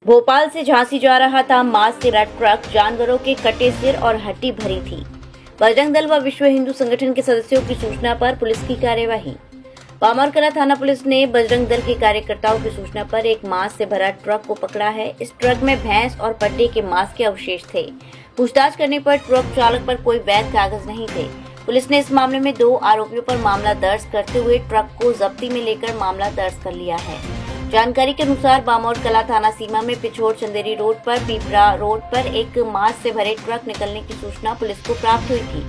भोपाल से झांसी जा रहा था मास से भरा ट्रक जानवरों के कटे सिर और हड्डी भरी थी। बजरंग दल व विश्व हिंदू संगठन के सदस्यों की सूचना पर पुलिस की कार्यवाही। बामरकला थाना पुलिस ने बजरंग दल के कार्यकर्ताओं की सूचना पर एक मांस से भरा ट्रक को पकड़ा है। इस ट्रक में भैंस और पट्टे के मांस के अवशेष थे। पूछताछ करने पर ट्रक चालक पर कोई वैध कागज नहीं थे। पुलिस ने इस मामले में 2 आरोपियों पर मामला दर्ज करते हुए ट्रक को जब्ती में लेकर मामला दर्ज कर लिया है। जानकारी के अनुसार बामरकला थाना सीमा में पिछोर चंदेरी रोड पर पीपरा रोड पर एक मांस से भरे ट्रक निकलने की सूचना पुलिस को प्राप्त हुई थी।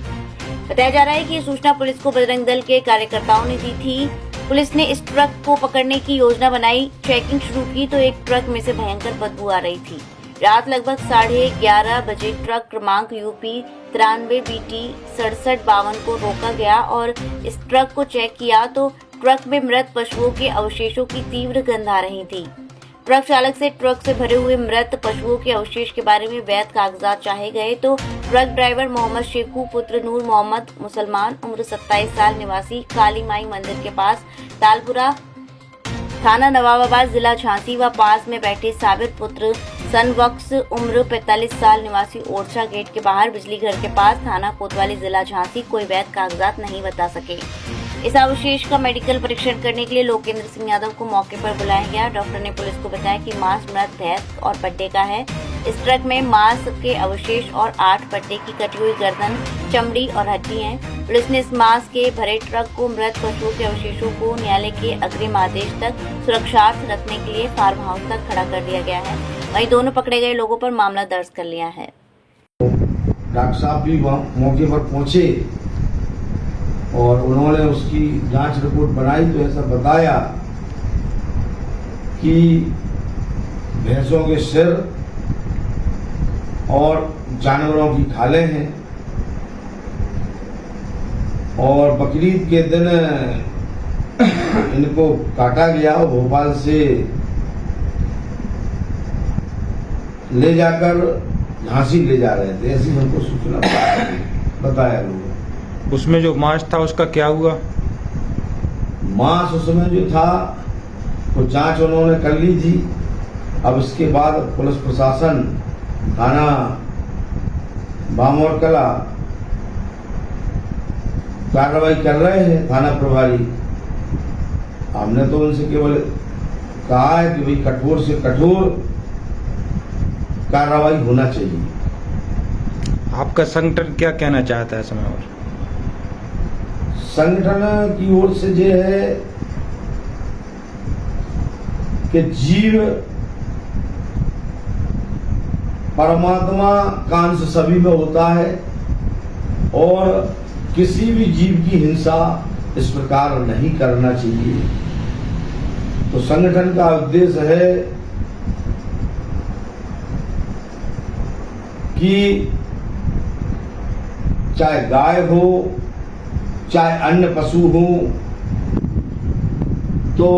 बताया जा रहा है कि ये सूचना पुलिस को बजरंग दल के कार्यकर्ताओं ने दी थी। पुलिस ने इस ट्रक को पकड़ने की योजना बनाई। चेकिंग शुरू की तो एक ट्रक में से भयंकर बदबू आ रही थी। रात लगभग 11:30 बजे ट्रक क्रमांक यूपी 93 BT 6752 को रोका गया और इस ट्रक को चेक किया तो ट्रक में मृत पशुओं के अवशेषों की तीव्र गंध आ रही थी। ट्रक चालक से ट्रक से भरे हुए मृत पशुओं के अवशेष के बारे में वैध कागजात चाहे गए तो ट्रक ड्राइवर मोहम्मद शेखू पुत्र नूर मोहम्मद मुसलमान उम्र 27 साल निवासी काली माई मंदिर के पास तालपुरा थाना नवाबाबाद जिला झांसी व पास में बैठे साबिर पुत्र सनवक्स उम्र 45 साल निवासी ओरछा गेट के बाहर बिजली घर के पास थाना कोतवाली जिला झांसी कोई वैध कागजात नहीं बता सके। इस अवशेष का मेडिकल परीक्षण करने के लिए लोकेंद्र सिंह यादव को मौके पर बुलाया गया। डॉक्टर ने पुलिस को बताया कि मांस मृत भैंस और पट्टे का है। इस ट्रक में मांस के अवशेष और 8 पट्टे की कटी हुई गर्दन, चमड़ी और हड्डी है। पुलिस ने इस मांस के भरे ट्रक को मृत पशुओं के अवशेषों को न्यायालय के अग्रिम आदेश तक सुरक्षार्थ रखने के लिए फार्म हाउस तक खड़ा कर दिया गया है। वहीं दोनों पकड़े गए लोगों पर मामला दर्ज कर लिया है। डॉक्टर साहब भी मौके पर पहुंचे और उन्होंने उसकी जांच रिपोर्ट बनाई तो ऐसा बताया कि भैंसों के सिर और जानवरों की खालें हैं और बकरीद के दिन इनको काटा गया। भोपाल से ले जाकर झांसी ले जा रहे थे, ऐसी हमको सूचना बताया लोगों। उसमें जो मांस था उसका क्या हुआ? मांस उसमें जो था वो जांच उन्होंने कर ली थी। अब इसके बाद पुलिस प्रशासन थाना बामरकला कार्रवाई कर रहे हैं। थाना प्रभारी हमने तो उनसे केवल कहा है कि भाई कठोर से कठोर कार्रवाई होना चाहिए। आपका संगठन क्या कहना चाहता है समय और? संगठन की ओर से ये है कि जीव परमात्मा का अंश सभी में होता है और किसी भी जीव की हिंसा इस प्रकार नहीं करना चाहिए। तो संगठन का उद्देश्य है कि चाहे गाय हो चाहे अन्य पशु हो तो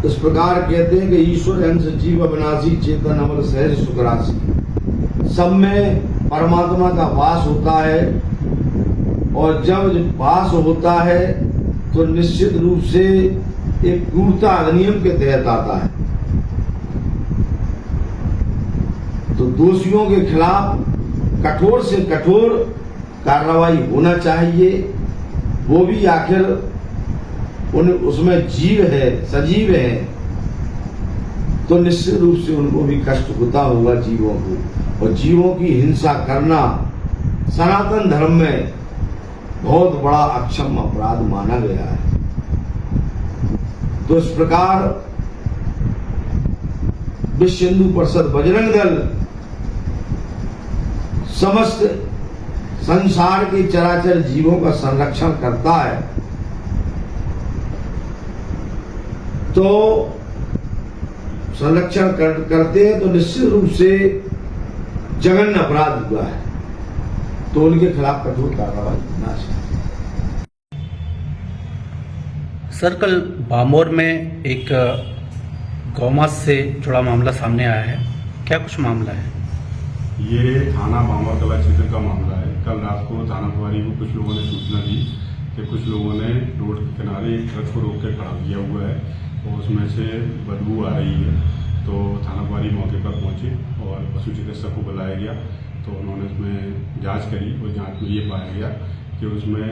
इस प्रकार कहते हैं कि ईश्वर अंश जीव अविनाशी चेतन अमर सहज सुखराशि, सब में परमात्मा का वास होता है और जब वास होता है तो निश्चित रूप से एक क्रूरता अधिनियम के तहत आता है। तो दोषियों के खिलाफ कठोर से कठोर कार्रवाई होना चाहिए। वो भी आखिर उसमें जीव है, सजीव है, तो निश्चित रूप से उनको भी कष्ट होता होगा जीवों को। और जीवों की हिंसा करना सनातन धर्म में बहुत बड़ा अक्षम अपराध माना गया है। तो इस प्रकार विश्व हिंदू परिषद बजरंग दल समस्त संसार के चराचर जीवों का संरक्षण करता है। तो संरक्षण करते हैं तो निश्चित रूप से जघन्य अपराध हुआ है तो उनके खिलाफ कठोर कार्रवाई होना चाहिए। सर, कल बामोर में एक गौमांस से जुड़ा मामला सामने आया है, क्या कुछ मामला है? ये थाना बामरकला क्षेत्र का मामला है। कल रात को थाना प्रभारी को कुछ लोगों ने सूचना दी कि कुछ लोगों ने रोड के किनारे ट्रक को रोक के खड़ा किया हुआ है और उसमें से बदबू आ रही है। तो प्रभारी मौके पर पहुंचे और पशु चिकित्सक को बुलाया गया। तो उन्होंने उसमें जांच करी और जांच में ये पाया गया कि उसमें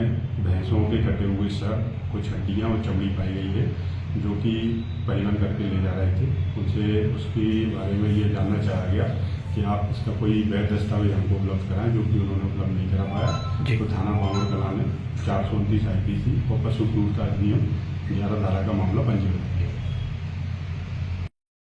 भैंसों के कटे हुए सर, कुछ हड्डियां और चमड़ी पाई गई है, जो कि परिवहन करके ले जा रहे थे। उनसे उसके बारे में ये जानना चाहा गया कि आप इसका कोई वैध दस्तावेज हमको उपलब्ध कराएं, जो कि उन्होंने उपलब्ध नहीं करा पाया। तो थाना बामर कला में 429 IPC और पशु क्रूरता अधिनियम 11 धारा का मामला पंजीकृत।